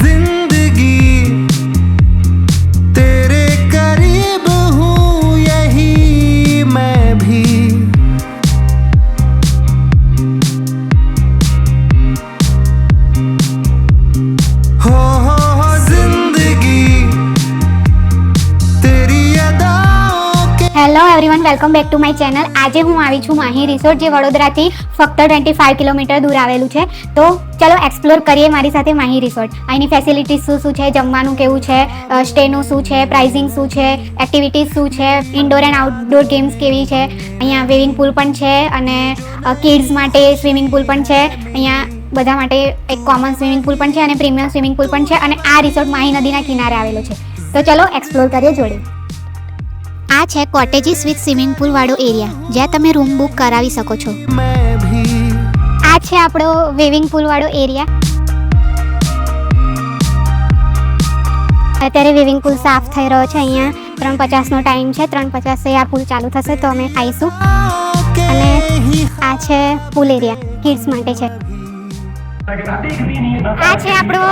जिंदगी तेरे करीब हूँ यही मैं भी हो जिंदगी तेरी अदाओं के। Hello everyone, welcome back to my channel. આજે હું આવી છું માહી રિસોર્ટ, જે વડોદરાથી ફક્ત 25 કિલોમીટર દૂર આવેલું છે. તો ચલો એક્સપ્લોર કરીએ મારી સાથે માહી રિસોર્ટ. અહીંની ફેસિલિટીઝ શું છે, જમવાનું કેવું છે, સ્ટેનું શું છે, પ્રાઇઝિંગ શું છે, એક્ટિવિટીઝ શું છે, ઇન્ડોર એન્ડ આઉટડોર ગેમ્સ કેવી છે. અહીંયા સ્વિમિંગ પૂલ પણ છે અને કિડ્સ માટે સ્વિમિંગ પૂલ પણ છે. અહીંયા બધા માટે એક કોમન સ્વિમિંગ પૂલ પણ છે અને પ્રીમિયમ સ્વિમિંગ પૂલ પણ છે. અને આ રિસોર્ટ માહી નદીના કિનારે આવેલો છે. તો ચલો એક્સપ્લોર કરીએ જોડે. આ છે કોટેજીસ વિથ સ્વિમિંગ પૂલ વાળો એરિયા, જ્યાં તમે રૂમ બુક કરાવી શકો છો. આ છે આપણો વેવિંગ પૂલ વાળો એરિયા. અત્યારે વેવિંગ પૂલ સાફ થઈ રહ્યો છે. અહીંયા 3:50નો ટાઈમ છે. 3:50 આ પૂલ ચાલુ થશે તો અમે આવીશું. અને આ છે પૂલ એરિયા, કિડ્સ માટે છે. આ છે આપણો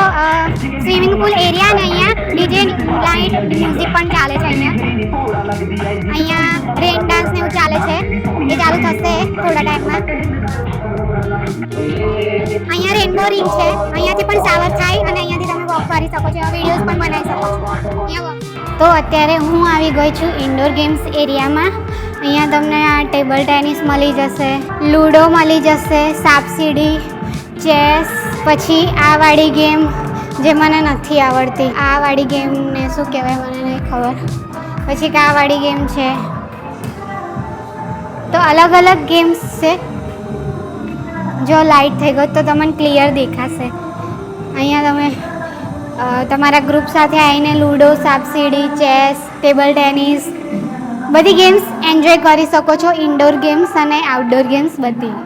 સ્વિમિંગ પૂલ એરિયા અને અહીંયા ડીજે લાઇટ મ્યુઝિક પણ ચાલે છે. અહીંયા રેન ડાન્સ ને એવું ચાલે છે, એ ચાલુ થશે થોડા ટાઈમમાં. અહીંયા રેનબો રિંગ છે, અહીંયાથી પણ સાવર થાય અને અહીંયાથી તમે વોક કરી શકો છો, વિડીયોઝ પણ બનાવી શકો છો. તો અત્યારે હું આવી ગઈ છું ઇન્ડોર ગેમ્સ એરિયામાં. અહીંયા તમને આ ટેબલ ટેનિસ મળી જશે, લૂડો મળી જશે, સાપસીડી, ચેસ, પછી આ વાળી ગેમ જે મને નથી આવડતી, આ વાળી ગેમને શું કહેવાય મને નહીં ખબર. પછી આ વાળી ગેમ છે. તો અલગ અલગ ગેમ્સ છે. જો લાઇટ થઈ ગયો તો તમને ક્લિયર દેખાશે. અહીંયા તમે તમારા ગ્રુપ સાથે આવીને લૂડો, સાપસીડી, ચેસ, ટેબલ ટેનિસ બધી ગેમ્સ એન્જોય કરી શકો છો. ઇન્ડોર ગેમ્સ અને આઉટડોર ગેમ્સ બધી.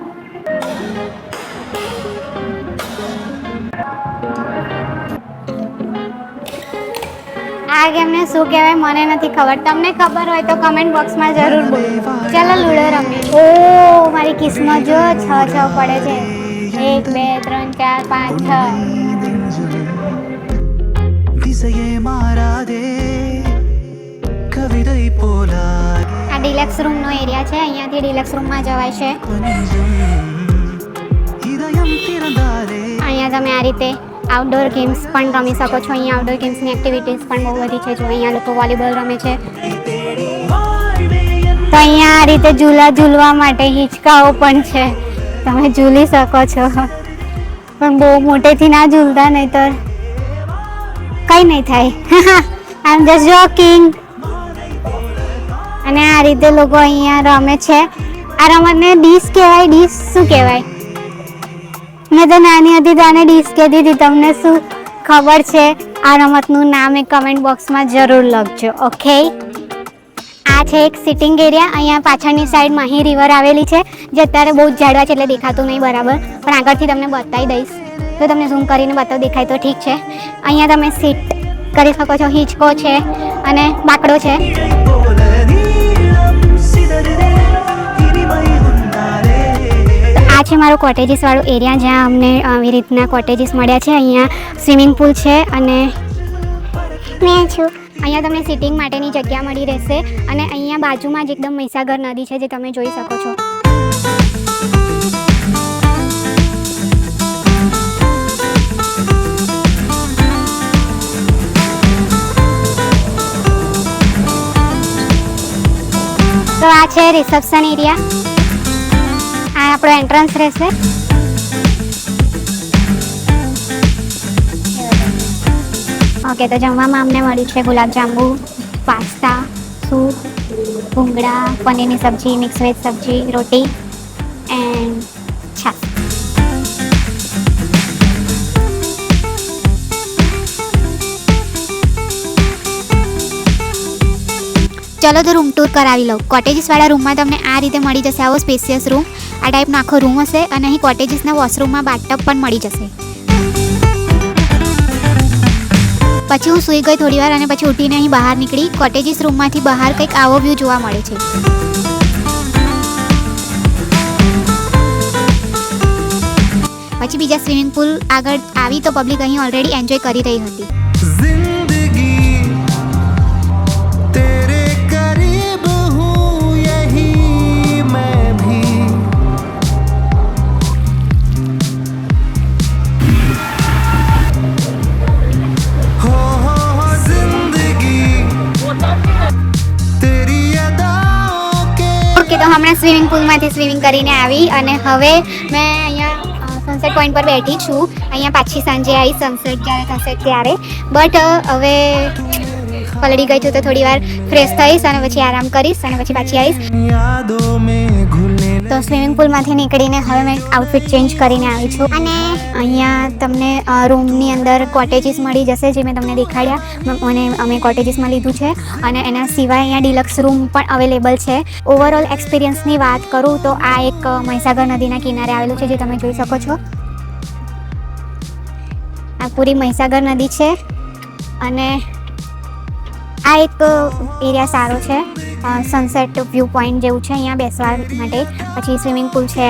આ ગેમને શું કહેવાય મને નથી ખબર. તમને ખબર હોય તો કમેન્ટ બોક્સમાં જરૂર બોલો. ચાલો લૂડો રમીએ. ઓ મારી કિસ્મત જો 6 પડે છે. 1 2 3 4 5 6. આ ડિલેક્સ રૂમનો એરિયા છે. અહીંયાથી ડિલેક્સ રૂમમાં જવાય છે. અહીંયા તમે આ રીતે આઉટડોર ગેમ્સ પણ રમી શકો છો. અહીંયા આઉટડોર ગેમ્સની એક્ટિવિટીઝ પણ બહુ બધી છે. જો અહીંયા લોકો વોલીબોલ રમે છે. તો અહીંયા આ રીતે ઝૂલવા માટે હિંચકાઓ પણ છે, તમે ઝૂલી શકો છો. પણ બહુ મોટેથી ના ઝૂલતા, નહીંતર કંઈ નહીં થાય. આઈ એમ જસ્ટ જોકિંગ. અને આ રીતે લોકો અહીંયા રમે છે. આ રમતને ડીશ કહેવાય. ડીશ શું કહેવાય? મેં તો નાની હતી તો આને ડીશ કહેતી હતી. તમને શું ખબર છે આ રમતનું નામ? એ કમેન્ટ બોક્સમાં જરૂર લખજો. ઓકે. આ છે એક સિટિંગ એરિયા. અહીંયા પાછળની સાઈડ માહી રિવર આવેલી છે, જે અત્યારે બહુ જ ઝાડવા છે એટલે દેખાતું નહીં બરાબર, પણ આગળથી તમને બતાવી દઈશ. તો તમને ઝૂમ કરીને બતાવ દેખાય તો ઠીક છે. અહીંયા તમે સીટ કરી શકો છો. હિંચકો છે અને બાકડો છે. આ છે મારો કોટેજીસ વાળો એરિયા, જ્યાં અમને આવી રીતના કોટેજીસ મળ્યા છે. અહીંયા સ્વિમિંગ પૂલ છે અને મેં છું. અહીંયા તમને સિટિંગ માટેની જગ્યા મળી રહેશે. અને અહીંયા બાજુમાં જ એકદમ મહીસાગર નદી છે, જે તમે જોઈ શકો છો. તો આ છે રિસેપ્શન એરિયા. આ આપણો એન્ટ્રન્સ રહેશે. ઓકે, તો જમવામાં અમને મળ્યું છે ગુલાબજાંબુ, પાસ્તા, સૂપ, ભૂંગળા, પનીરની સબ્જી, મિક્સ વેજ સબ્જી, રોટી એન્ડ છાશ. ચલો તો રૂમ ટૂર કરાવી લઉં. કોટેજીસવાળા રૂમમાં તમને આ રીતે મળી જશે આવો સ્પેશિયસ રૂમ. આ ટાઈપનો આખો રૂમ હશે અને અહીં કોટેજીસના વોશરૂમમાં બાથટબ પણ મળી જશે. પછી હું સૂઈ ગઈ થોડી વાર અને પછી ઉઠીને અહીં બહાર નીકળી. કોટેજીસ રૂમમાંથી બહાર કંઈક આવો વ્યૂ જોવા મળે છે. પછી બીજા સ્વિમિંગ પુલ આગળ આવી તો પબ્લિક અહીં ઓલરેડી એન્જોય કરી રહી હતી. जिंदगी तेरे करीब हूँ यही मैं भी हो जिंदगी तेरी अदाओं के ઓકે, તો હમણાં સ્વિમિંગ પુલમાંથી સ્વિમિંગ કરીને આવી અને હવે મેં અહીંયા સનસેટ પોઈન્ટ પર બેઠી છું. અહીંયા પાછી સાંજે આવી સનસેટ જ્યારે થશે ત્યારે. બટ હવે પલળી ગઈ છું તો થોડી વાર ફ્રેશ થઈશ અને પછી આરામ કરીશ અને પછી પાછી આવીશ. यादों में घुलने તો સ્વિમિંગ પુલમાંથી નીકળીને હવે મેં આઉટફિટ ચેન્જ કરીને આવી છું અને અહીંયા તમને રૂમની અંદર કોટેજીસ મળી જશે જે મેં તમને દેખાડ્યા અને અમે કોટેજીસમાં લીધું છે અને એના સિવાય અહીંયા ડિલક્સ રૂમ પણ અવેલેબલ છે. ઓવરઓલ એક્સપિરિયન્સની વાત કરું તો આ એક મહીસાગર નદીના કિનારે આવેલું છે જે તમે જોઈ શકો છો. આ પૂરી મહીસાગર નદી છે અને આ એક એરિયા સારો છે. સનસેટ વ્યૂ પોઈન્ટ જેવું છે અહીંયા બેસવા માટે. પછી સ્વિમિંગ પુલ છે,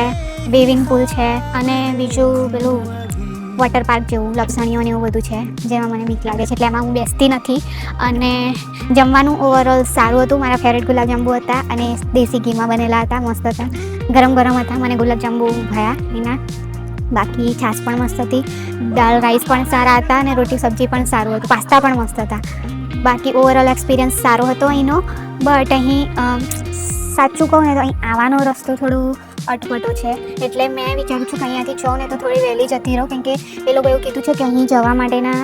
વેવિંગ પુલ છે અને બીજું પેલું વોટર પાર્ક જેવું લપસણીઓ ને એવું બધું છે જેમાં મને બીક લાગે છે એટલે એમાં હું બેસતી નથી. અને જમવાનું ઓવરઓલ સારું હતું. મારા ફેવરેટ ગુલાબજાંબુ હતા અને દેશી ઘીમાં બનેલા હતા, મસ્ત હતા, ગરમ ગરમ હતા. મને ગુલાબજાંબુ ભાયા એના. બાકી છાશ પણ મસ્ત હતી, દાળ રાઈસ પણ સારા હતા અને રોટી સબ્જી પણ સારું હતું, પાસ્તા પણ મસ્ત હતા. બાકી ઓવરઓલ એક્સપિરિયન્સ સારો હતો અહીંનો. બટ અહીં સાચું કહું ને તો અહીં આવવાનો રસ્તો થોડું અટપટો છે એટલે મેં વિચારું છું કે અહીંયાથી જાઉં ને તો થોડી વહેલી જતી રહું કેમ કે એ લોકો એવું કીધું છે કે અહીં જવા માટેના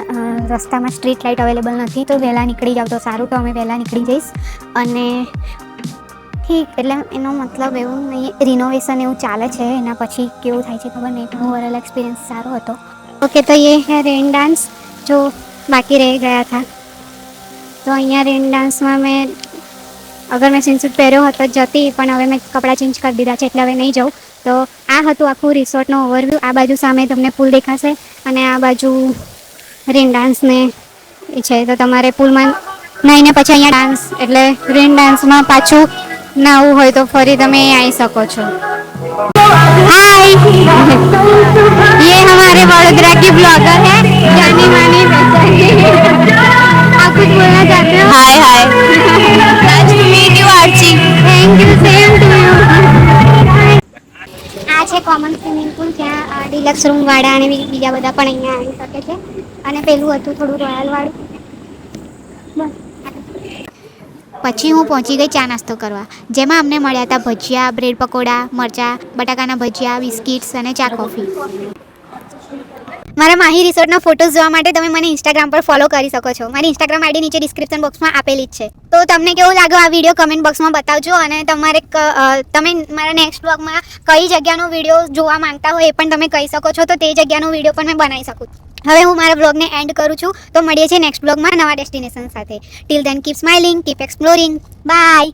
રસ્તામાં સ્ટ્રીટ લાઇટ અવેલેબલ નથી તો વહેલા નીકળી જાવ તો સારું. તો અમે વહેલા નીકળી જઈશ અને ઠીક એટલે એનો મતલબ એવું અહીં રિનોવેશન એવું ચાલે છે એના પછી કેવું થાય છે ખબર નહીં. ઓવરઓલ એક્સપિરિયન્સ સારો હતો. ઓકે, તો ये है रेन डांस जो बाकी रह गया था. તો અહીંયા રેન ડાન્સમાં મેં અગર મેં સ્વિમસૂટ પહેર્યો હતો જતી પણ હવે મેં કપડાં ચેન્જ કરી દીધા છે એટલે હવે નહીં જાઉં. તો આ હતું આખું રિસોર્ટનો ઓવરવ્યૂ. આ બાજુ સામે તમને પુલ દેખાશે અને આ બાજુ રેન ડાન્સને એ છે. તો તમારે પુલમાં નાહીને પછી અહીંયા ડાન્સ એટલે રેન ડાન્સમાં પાછું નાહવું હોય તો ફરી તમે આવી શકો છો. हाय, ये हमारे वडोदरा की ब्लॉगर है जानी मानी बेचारी. आप कुछ बोलना चाहते हो? Hi hi, nice to meet you Archie. Thank you, same to you. આ છે કોમન સ્વિમિંગ પુલ જ્યાં ડિલક્સ રૂમ વાળા અને બીજા બધા પણ અહીંયા આવી શકે છે અને પેલું હતું થોડું રોયલ વાળું. પછી હું પહોંચી ગઈ ચા નાસ્તો કરવા જેમાં અમને મળ્યા હતા ભજીયા, બ્રેડ પકોડા, મરચાં, બટાકાના ભજીયા, બિસ્કિટ્સ અને ચા કોફી. મારા માહી રિસોર્ટના ફોટોઝ જોવા માટે તમે મને ઇન્સ્ટાગ્રામ પર ફોલો કરી શકો છો. મારી ઇન્સ્ટાગ્રામ આઈડી નીચે ડિસ્ક્રિપ્શન બોક્સમાં આપેલી જ છે. તો તમને કેવું લાગ્યો આ વિડીયો કમેન્ટ બોક્સમાં બતાવજો અને તમારે તમે મારા નેક્સ્ટ બ્લોગમાં કઈ જગ્યાનો વિડીયો જોવા માંગતા હો એ પણ તમે કહી શકો છો. તો તે જગ્યાનો વિડીયો પણ મેં બનાવી શકું. હવે હું મારા બ્લોગને એન્ડ કરું છું. તો મળીએ છીએ નેક્સ્ટ બ્લોગમાં નવા ડેસ્ટિનેશન સાથે. Till then keep smiling, keep exploring. By.